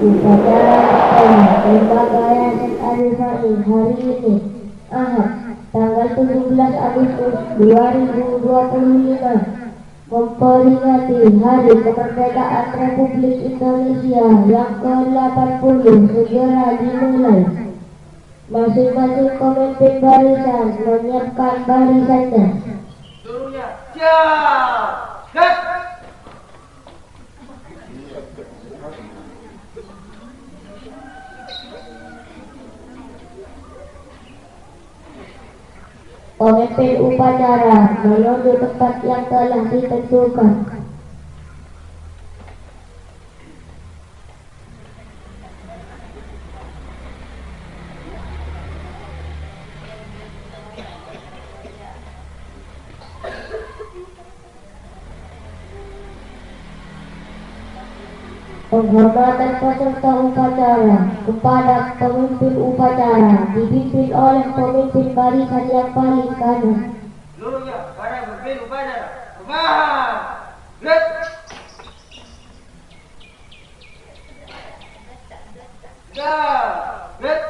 Upacara Lembaga Yayasan Al-Fani hari ini Ahad tanggal 17 Agustus 2025 memperingati Hari Kemerdekaan Republik Indonesia yang ke-80 segera dimulai. Masing-masing pemimpin barisan menyiapkan barisannya. Seluruhnya siap. Gas. Pemimpin upacara menuju tempat yang telah ditentukan. Penghormatan peserta upacara kepada pemimpin upacara dipimpin oleh pemimpin barisan yang paling kanan. Seluruhnya para pemimpin upacara paham. Red. Red.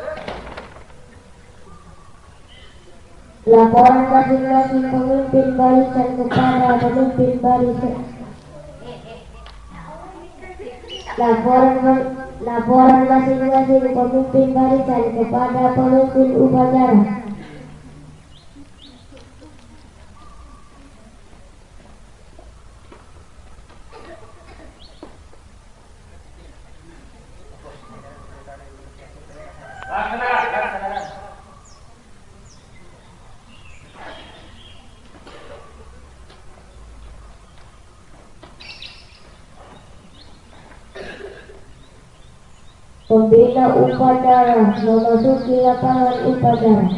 Laporan masing-masing pemimpin barisan kepada pemimpin barisan. Laporan masing-masing pemimpin barisan kepada pemimpin upacara. Pembina upacara memasuki lapangan upacara.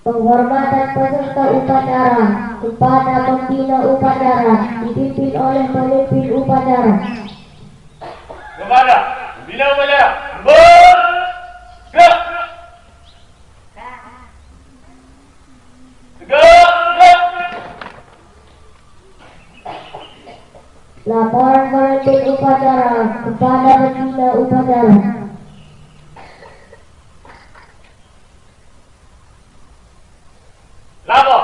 Penghormatan peserta upacara kepada pembina upacara dipimpin oleh pemimpin upacara. Kepada pembina upacara bergerak. Tegak. Laporan pemimpin upacara kepada pembina upacara. Lapor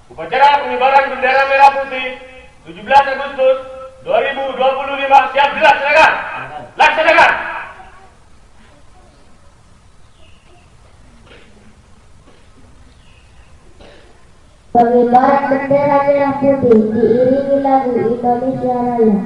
upacara pengibaran bendera merah putih 17 Agustus 2025 siap dilaksanakan. Laksanakan. Pengibaran bendera merah putih diiringi lagu Indonesia Raya.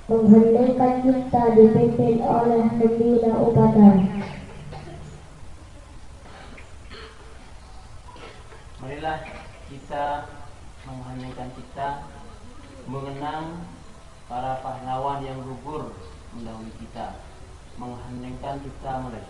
menghendingkan kita dipimpin oleh pembina upacara. Marilah kita menghendingkan kita mengenang para pahlawan yang gugur mendahului kita, menghendingkan kita mulai.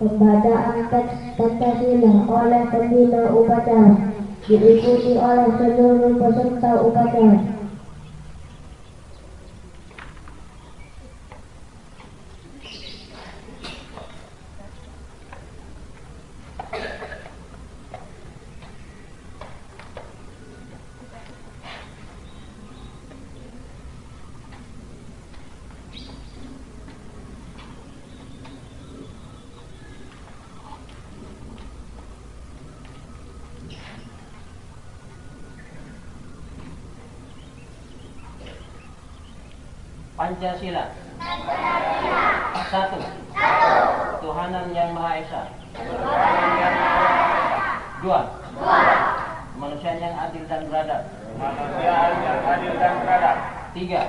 Pembacaan teks Pancasila oleh pembina upacara diikuti oleh seluruh peserta upacara. Pancasila. Satu. Tuhanan yang Maha Esa. Dua. Kemanusiaan yang adil dan beradab. Kemanusiaan yang adil dan beradab. Tiga.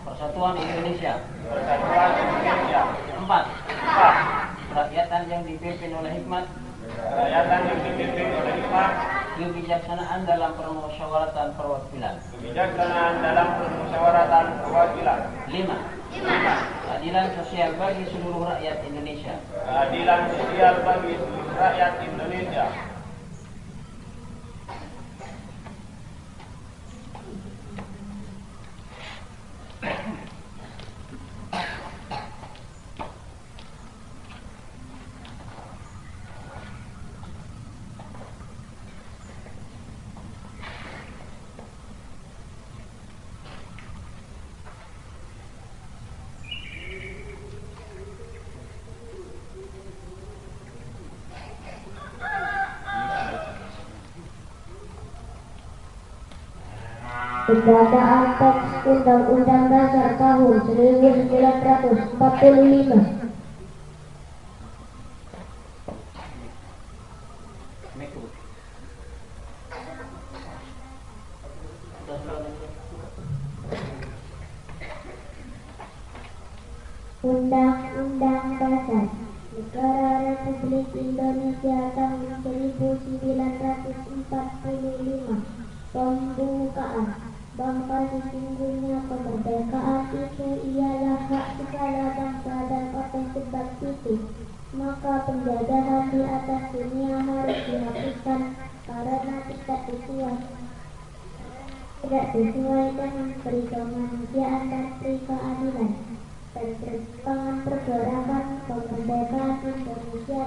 Persatuan Indonesia. Persatuan Indonesia. Empat. Empat. Kerakyatan yang dipimpin oleh hikmat. Kerakyatan yang dipimpin oleh hikmat. Kebijaksanaan dalam permusyawaratan perwakilan. Kebijaksanaan dalam permusyawaratan perwakilan. Lima. Keadilan sosial bagi seluruh rakyat Indonesia. Keadilan sosial bagi seluruh rakyat Indonesia. Pembacaan teks Undang-Undang Dasar tahun 1945. Undang-Undang Dasar Negara Republik Indonesia tahun 1945. Pembukaan. Bangsa sesungguhnya kemerdekaan itu ialah hak segala bangsa dan apa sebab itu maka penjajahan di atas dunia harus dihapuskan karena tidak sesuai dengan peri kemanusiaan dan peri keadilan. Penerbangan pergerakan kemerdekaan Indonesia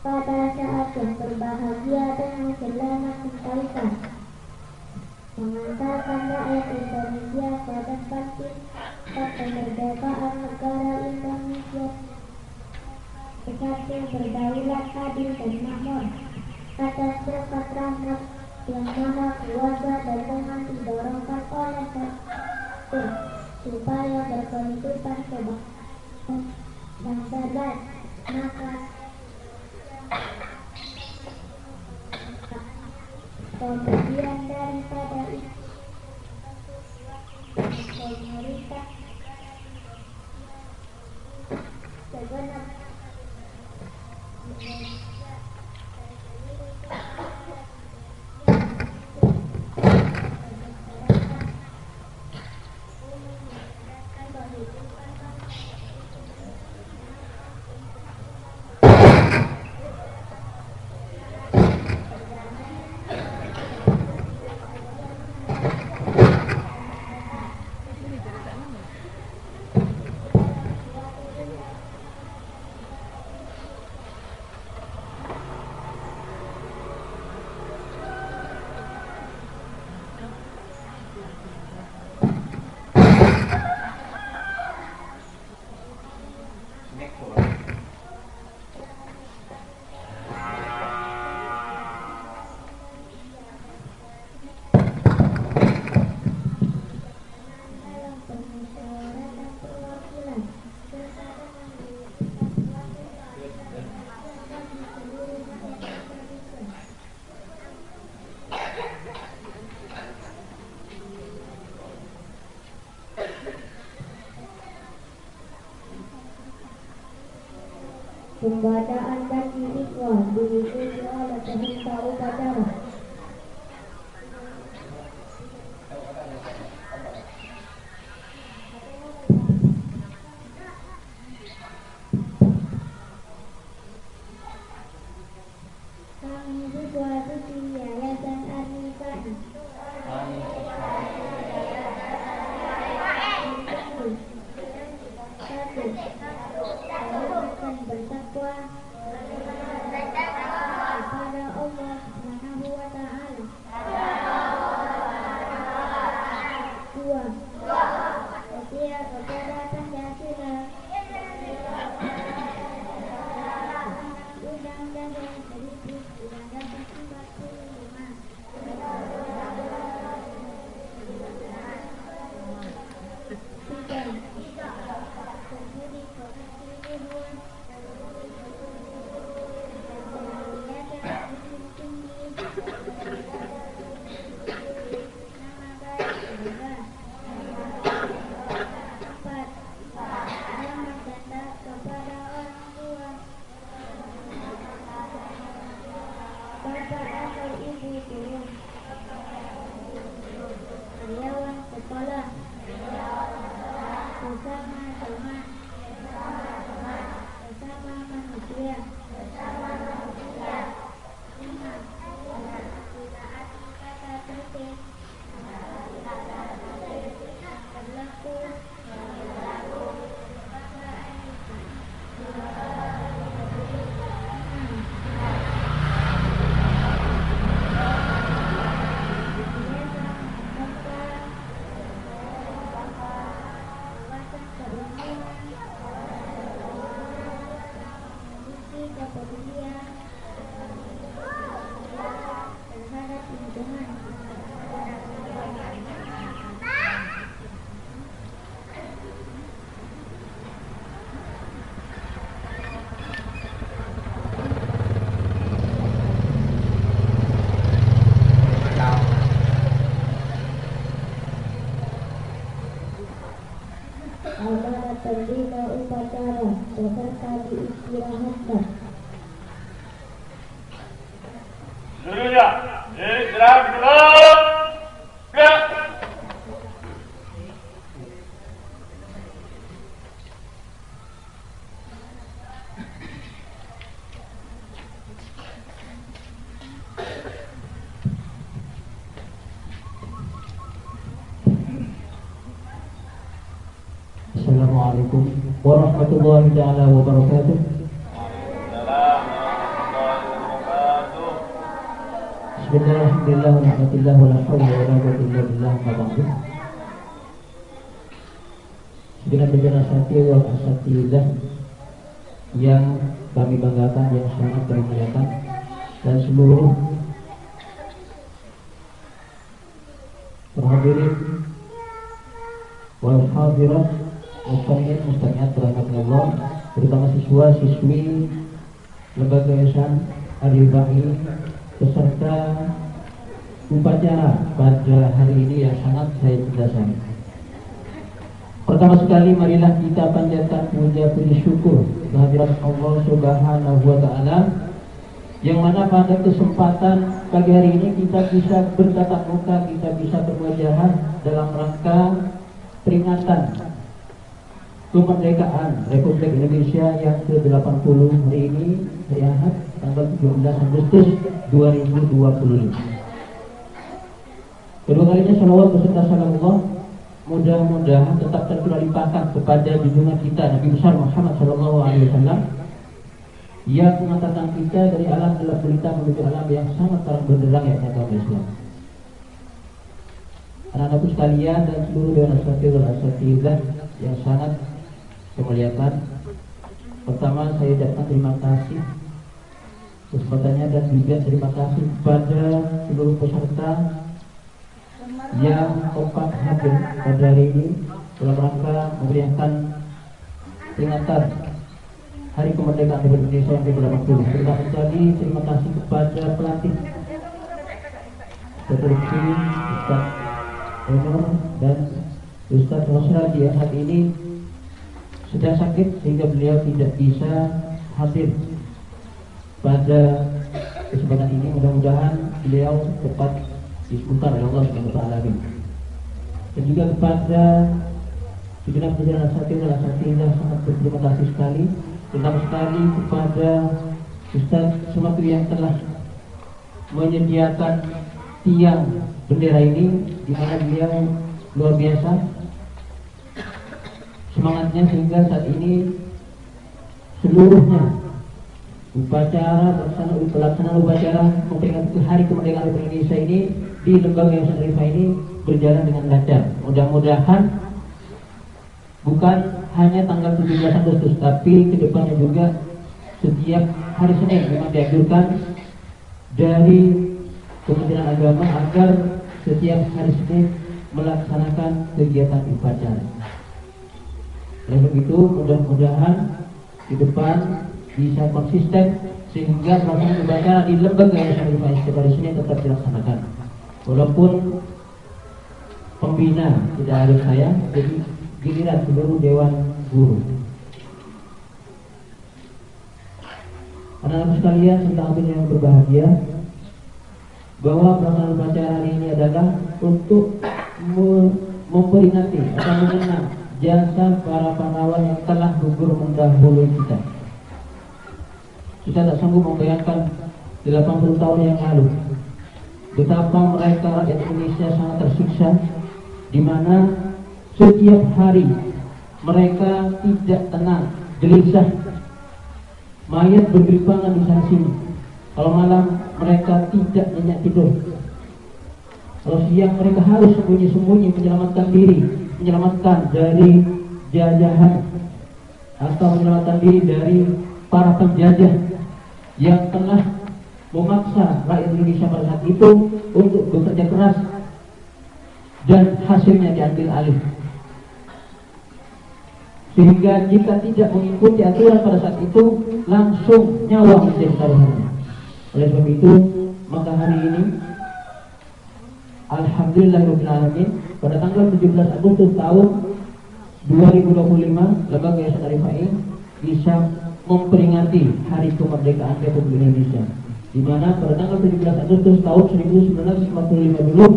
pada saat yang berbahagia dan selamat mencairkan, mengantarkan rakyat Indonesia pada bangkit kemerdekaan negara Indonesia bersatu berdaulat adil dan makmur atas berkat rahmat yang maha kuasa dan dengan didorongkan oleh Tuhan supaya berkehidupan kebangsaan yang cerdas, maka kemudian daripada itu pemerintah segenap pembacaan dan istighfar diikuti oleh peserta upacara. Kami siswa di Yayasan Arnisani akan bertakwa kepada Allah Subhanahu wa Ta'ala. 2. Setia kepada Pancasila, Undang-Undang Dasar 1945. 3. Berbudi pekerti luhur nama baik negara. 4. Hormat dan taat kepada orang tua, bapak atau ibu guru, karyawan sekolah, sesama teman, sesama manusia. 5. Taati kata tertib, berlaku kepedulian terhadap lingkungan. Amanat pembina upacara beserta diistirahatkan. Seluruhnya istirahat. Assalamualaikum warahmatullahi taala wabarakatuh. Bismillah, alhamdulillah, alhamdulillah, wala hawla wala quwwata illa billah, ma ba'du. Segenap penjara sati wal asatidah yang kami banggakan, yang sangat kami muliakan, dan seluruh hadirin wal hadirat mustami'in mustami'at rahmatullah, terutama siswa-siswi Lembaga Yayasan Ar-Rifai beserta upacara pada hari ini yang sangat saya cintai. Pertama sekali marilah kita panjatkan puja-puji syukur kehadirat Allah Subhanahu wa taala yang mana pada kesempatan pagi hari ini kita bisa bertatap muka, kita bisa berwajahan dalam rangka peringatan kemerdekaan Republik Indonesia yang ke-80 hari ini, hari Ahad, tanggal 17 Agustus 2025. Kedua kalinya salawat beserta salamullah mudah-mudahan tetap tercurah limpahkan kepada junjungan kita Nabi besar Muhammad SAW yang mengantarkan kita dari alam gelap gulita menuju alam yang sangat terang benderang, yakni agama Islam. Anak-anakku sekalian dan seluruh dewan asatidzah yang sangat memuliakan, pertama saya ucapkan terima kasih kesempatannya dan juga terima kasih kepada seluruh peserta yang kompak hadir pada hari ini dalam rangka memeriahkan peringatan Hari Kemerdekaan Republik Indonesia yang ke-80. Terima sekali terima kasih kepada pelatih Seperti Ustaz Umar dan Ustaz Rosradi yang saat ini sedang sakit sehingga beliau tidak bisa hadir pada kesempatan ini. Mudah-mudahan beliau cepat disembuhkan oleh Allah Subhanahu wa taala. Dan juga kepada segenap jajaran asatidzah sangat berterima kasih sekali, terutama sekali kepada Ustaz Sumatri yang telah menyediakan tiang bendera ini, di mana beliau luar biasa semangatnya sehingga saat ini seluruhnya pelaksanaan upacara memperingati Hari Kemerdekaan Republik Indonesia ini di Lembaga Yayasan Ar-Rifai ini berjalan dengan lancar. Mudah-mudahan bukan hanya tanggal 17 Agustus, tapi kedepannya juga setiap hari Senin memang dianjurkan dari Kementerian Agama agar setiap hari Senin melaksanakan kegiatan upacara. Oleh begitu, mudah-mudahan di depan bisa konsisten sehingga pelaksanaan upacara di Lembaga Yayasan Ar-Rifai setiap hari Senin tetap dilaksanakan. Walaupun pembina tidak harus saya, jadi giliran seluruh dewan guru. Anak-anak sekalian, tentang yang berbahagia, bahwa pelaksanaan upacara hari ini adalah untuk memperingati atau mengenang jasa para pahlawan yang telah gugur mendahului kita. Kita tak sanggup membayangkan 80 tahun yang lalu betapa mereka rakyat Indonesia sangat tersiksa, di mana setiap hari mereka tidak tenang, gelisah, mayat bergelimpangan di sana sini. Kalau malam mereka tidak nyenyak tidur. Kalau siang mereka harus sembunyi-sembunyi menyelamatkan diri, menyelamatkan dari jajahan atau menyelamatkan diri dari para penjajah yang telah memaksa rakyat Indonesia pada saat itu untuk bekerja keras dan hasilnya diambil alih. Sehingga jika tidak mengikuti aturan pada saat itu, langsung nyawa menjadi taruhannya. Oleh sebab itu, maka hari ini alhamdulillahirrahmanirrahim, pada tanggal 17 Agustus tahun 2025, Lembaga Yayasan Ar-Rifai bisa memperingati Hari Kemerdekaan Republik Indonesia, di mana pada tanggal 17 Agustus tahun 1945 dulu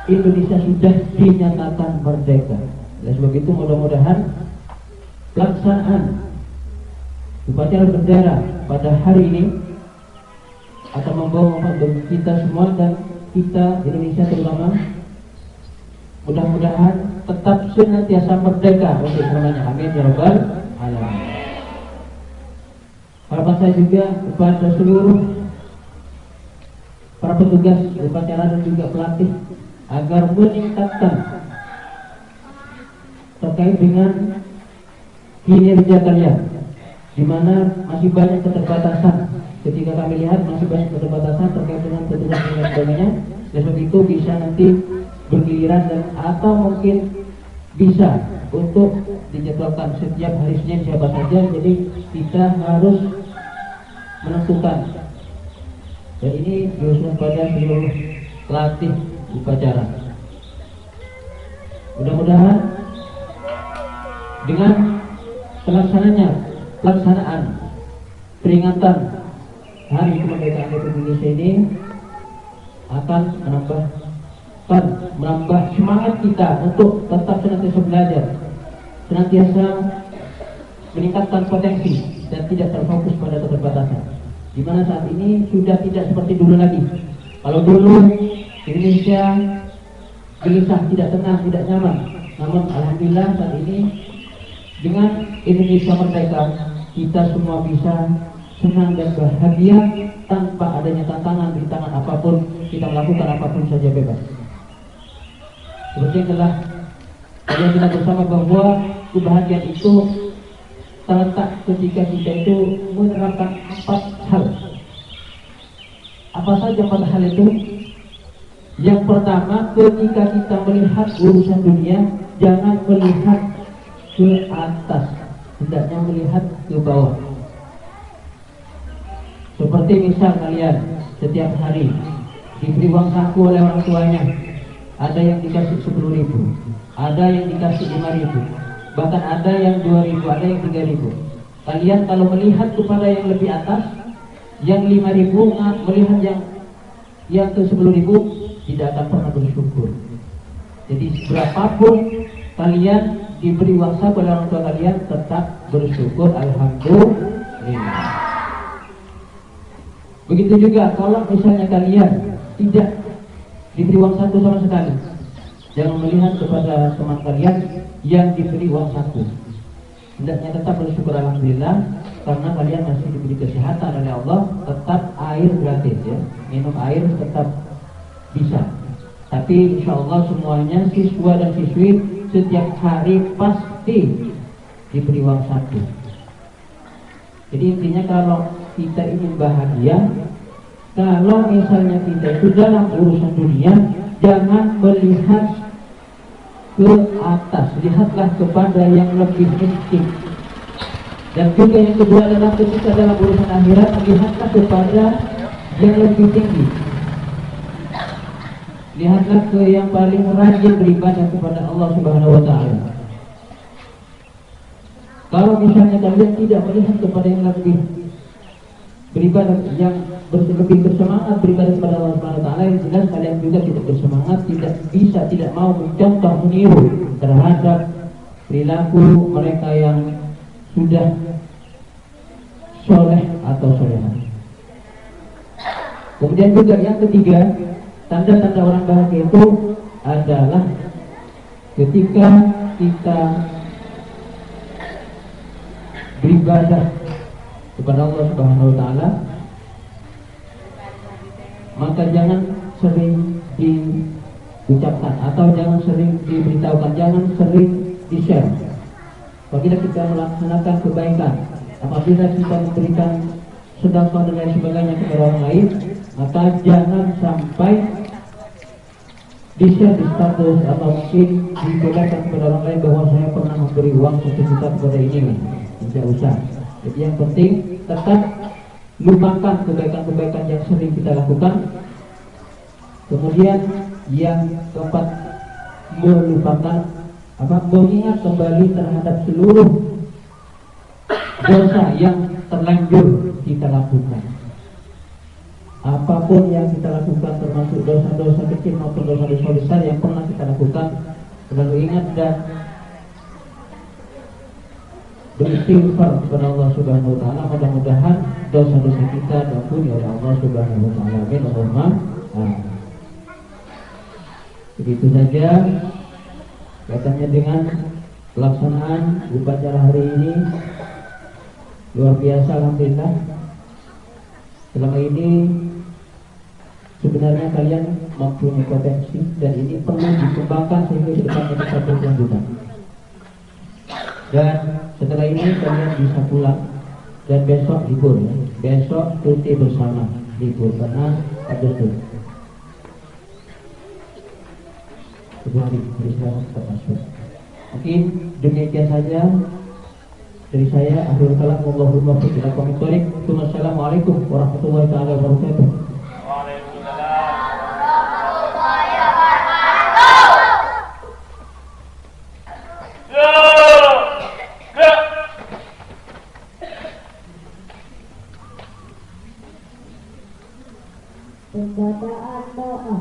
Indonesia sudah dinyatakan merdeka. Oleh sebab itu, mudah-mudahan pelaksanaan upacara bendera pada hari ini akan membawa manfaat bagi kita semua dan kita Indonesia terutama mudah-mudahan tetap senantiasa merdeka untuk semuanya. Amin ya rabbal alamin. Harapan saya juga kepada seluruh para petugas upacara dan juga pelatih agar meningkatkan terkait dengan kinerja kalian, di mana masih banyak keterbatasan. Ketika kami lihat masih banyak keterbatasan terkait dengan petugas dan sebagainya, dan sebab itu bisa nanti bergiliran dan atau mungkin bisa untuk dijadwalkan setiap hari Senin siapa saja. Jadi kita harus menentukan. Dan ini diusulkan pada seluruh pelatih upacara. Mudah-mudahan dengan pelaksanaan peringatan Hari Kemerdekaan Republik Indonesia ini akan menambah semangat kita untuk tetap senantiasa belajar, senantiasa meningkatkan potensi dan tidak terfokus pada keterbatasan. Di mana saat ini sudah tidak seperti dulu lagi. Kalau dulu Indonesia gelisah, tidak tenang, tidak nyaman. Namun alhamdulillah saat ini dengan Indonesia merdeka, kita semua bisa senang dan bahagia tanpa adanya tantangan, rintangan apapun. Kita melakukan apapun saja bebas. Seperti yang telah kalian kita bersama bahwa kebahagiaan itu terletak ketika kita itu menerapkan 4 hal. Apa saja 4 hal itu? Yang pertama, ketika kita melihat urusan dunia, jangan melihat ke atas, hendaknya melihat ke bawah. Seperti misal kalian setiap hari diberi uang saku oleh orang tuanya, ada yang dikasih 10.000, ada yang dikasih 5.000, bahkan ada yang 2.000, ada yang 3.000. Kalian kalau melihat kepada yang lebih atas, yang 5.000, melihat yang ke 10.000, tidak akan pernah bersyukur. Jadi berapapun kalian diberi uang saku oleh orang tua kalian, tetap bersyukur, alhamdulillah. Begitu juga kalau misalnya kalian tidak diberi uang saku sama sekali, jangan melihat kepada teman kalian yang diberi uang saku. Hendaknya tetap bersyukur alhamdulillah, karena kalian masih diberi kesehatan oleh Allah, tetap air gratis ya, minum air tetap bisa. Tapi insya Allah semuanya siswa dan siswi setiap hari pasti diberi uang saku. Jadi intinya kalau kita ingin bahagia, kalau misalnya kita itu dalam urusan dunia, jangan melihat ke atas, lihatlah kepada yang lebih penting. Dan juga yang kedua adalah ketika dalam urusan akhirat, lihatlah kepada yang lebih tinggi. Lihatlah ke yang paling rajin beribadah kepada Allah Subhanahu wa Ta'ala. Kalau misalnya kalian tidak melihat kepada yang lebih beribadah, yang lebih bersemangat beribadah kepada Allah Subhanahu wa Ta'ala, yang jelas kalian juga tidak bersemangat, tidak mau mencontoh meniru terhadap perilaku mereka yang sudah soleh atau solehah. Kemudian juga yang ketiga, tanda-tanda orang bahagia itu adalah ketika kita beribadah kepada Allah Subhanahu wa Ta'ala, maka jangan sering diucapkan atau jangan sering diberitahukan, jangan sering di-share. Apabila kita melaksanakan kebaikan, apabila kita memberikan sedekah dan lain sebagainya kepada orang lain, maka jangan sampai di-share di status atau mungkin dibedakan kepada orang lain bahwa saya pernah memberi uang 1 juta kepada ini. Tidak usah. Jadi yang penting tetap lupakan kebaikan-kebaikan yang sering kita lakukan. Kemudian yang keempat, mengingat kembali terhadap seluruh dosa yang terlanjur kita lakukan. Apapun yang kita lakukan, termasuk dosa-dosa kecil maupun dosa-dosa besar yang pernah kita lakukan, selalu ingat dan beristighfar kepada Allah Subhanahu wa Ta'ala. Mudah-mudahan dosa-dosa kita diampuni oleh Allah Subhanahu wa Ta'ala. Amin. Allahumma amin. Begitu saja Kaitannya dengan pelaksanaan upacara hari ini luar biasa, alhamdulillah. Selama ini sebenarnya kalian mempunyai potensi dan ini perlu dikembangkan sehingga ke depannya bisa berkelanjutan. Dan setelah ini kalian bisa pulang dan besok libur ya. Besok cuti bersama libur karena ada tuh. Hari Islam termasuk. Mungkin demikian saja dari saya. Akhirul kalam, wallahul muwaffiq ila aqwamit thoriq. Wassalamualaikum warahmatullahi taala wabarakatuh. Pembacaan doa.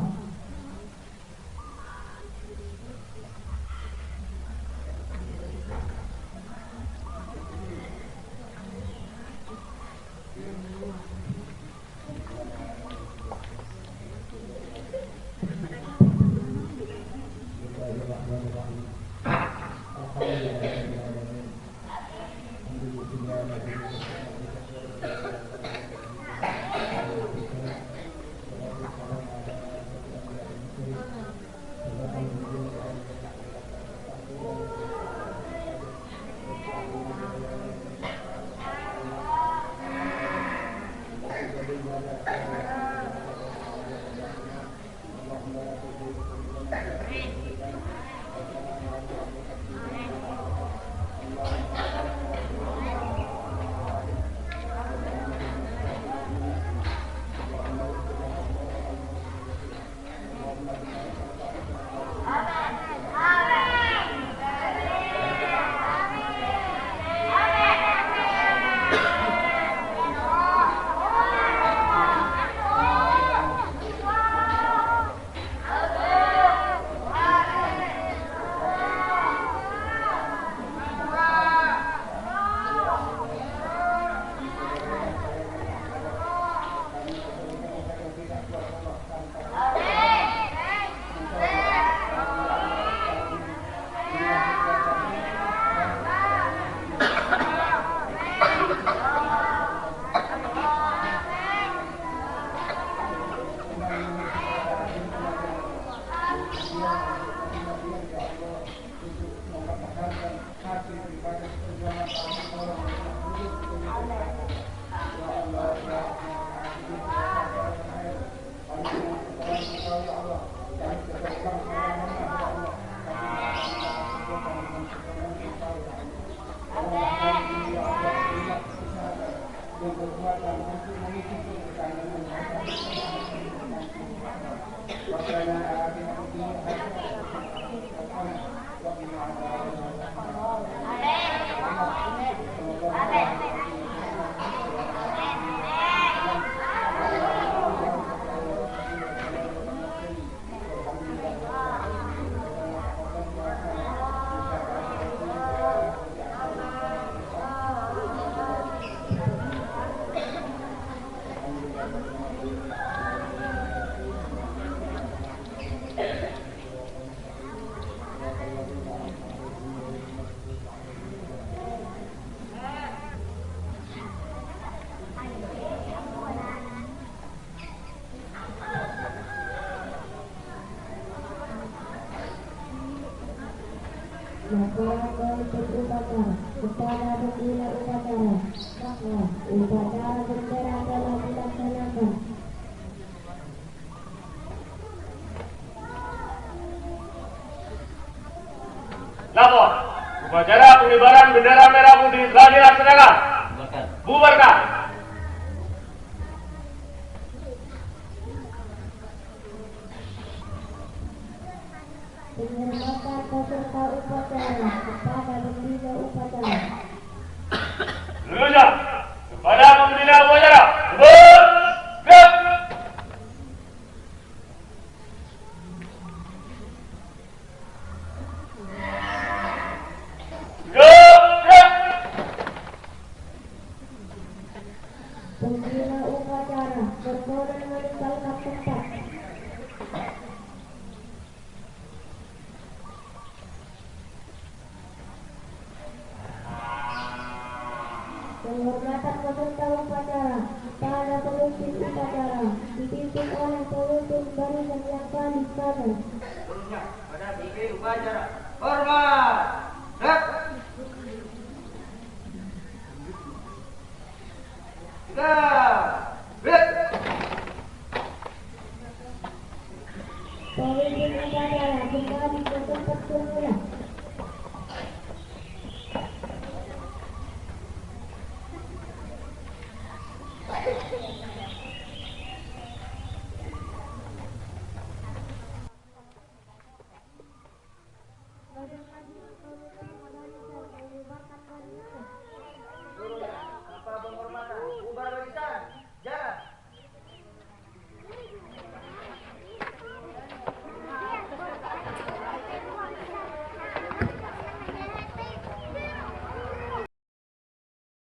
Laporan pemimpin upacara kepada pembina upacara bahwa upacara bendera telah dilaksanakan. Lapor, upacara pengibaran bendera merah putih telah dilaksanakan. Bubarkan. Penghormatan peserta upacara kepada pembina upacara. Lulusan kepada pembina upacara. Bergerak. Gerak. Pembina upacara berkenan meninggalkan tempat. pemimpin upacara dipimpin oleh pemimpin barisan yang paling kanan. Seterusnya pada tiga upacara. Hormat. Gerak. Gerak. Pemimpin upacara kembali ke tempat semula.